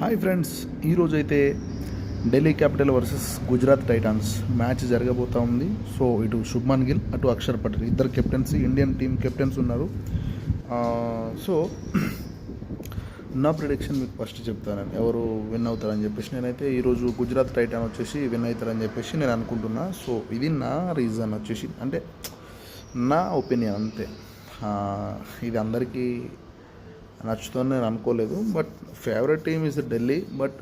Hi friends, ఈరోజు అయితే Delhi Capital versus Gujarat Titans match జరగబోతూ ఉంది. సో ఇటు శుభ్మన్ గిల్, అటు అక్షర్ పటేల్ ఇద్దరు కెప్టెన్సీ, ఇండియన్ టీం కెప్టెన్స్ ఉన్నారు. సో నా ప్రిడిక్షన్ మీకు ఫస్ట్ చెప్తాను, ఎవరు విన్ అవుతారని చెప్పేసి. నేనైతే ఈరోజు గుజరాత్ టైటాన్ వచ్చేసి విన్ అవుతారని చెప్పేసి నేను అనుకుంటున్నా. సో ఇది నా రీజన్ వచ్చేసి, అంటే నా ఒపీనియన్ అంతే. ఇది అందరికీ నచ్చుతుందని నేను అనుకోలేదు. But favourite team is Delhi. But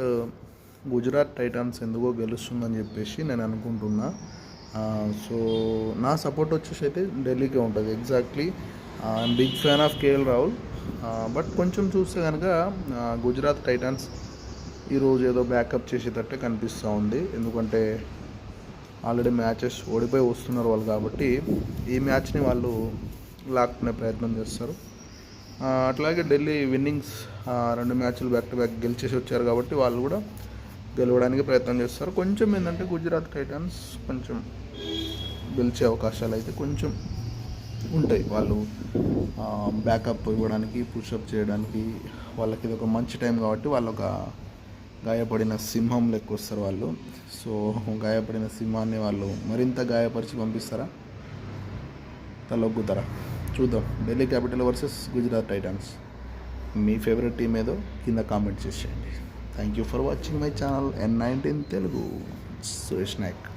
Gujarat Titans ఎందుకో గెలుస్తుందని చెప్పేసి నేను అనుకుంటున్నా. సో నా సపోర్ట్ వచ్చేసి అయితే ఢిల్లీకే ఉంటుంది. Exactly I'm big fan of KL Rahul. But కొంచెం చూస్తే కనుక గుజరాత్ టైటాన్స్ ఈరోజు ఏదో బ్యాకప్ చేసేటట్టే కనిపిస్తూ ఉంది. ఎందుకంటే ఆల్రెడీ మ్యాచెస్ ఓడిపోయి వస్తున్నారు వాళ్ళు, కాబట్టి ఈ మ్యాచ్ని వాళ్ళు లాక్కునే ప్రయత్నం చేస్తారు. అట్లాగే ఢిల్లీ విన్నింగ్స్ 2 మ్యాచ్లు బ్యాక్ టు బ్యాక్ గెలిచేసి వచ్చారు, కాబట్టి వాళ్ళు కూడా గెలవడానికి ప్రయత్నం చేస్తారు. కొంచెం ఏంటంటే గుజరాత్ టైటాన్స్ కొంచెం గెలిచే అవకాశాలు అయితే కొంచెం ఉంటాయి. వాళ్ళు బ్యాకప్ ఇవ్వడానికి, పుషప్ చేయడానికి వాళ్ళకి ఇది ఒక మంచి టైం, కాబట్టి వాళ్ళు ఒక గాయపడిన సింహం లెక్క వస్తారు వాళ్ళు. సో గాయపడిన సింహాన్ని వాళ్ళు మరింత గాయపరిచి పంపిస్తారా, తలొగ్గుతారా చూద్దాం. Delhi Capital versus Gujarat Titans. మీ ఫేవరెట్ టీం ఏదో కింద కామెంట్ చేసేయండి. Thank you for watching my channel N19 Telugu. Suresh Naik.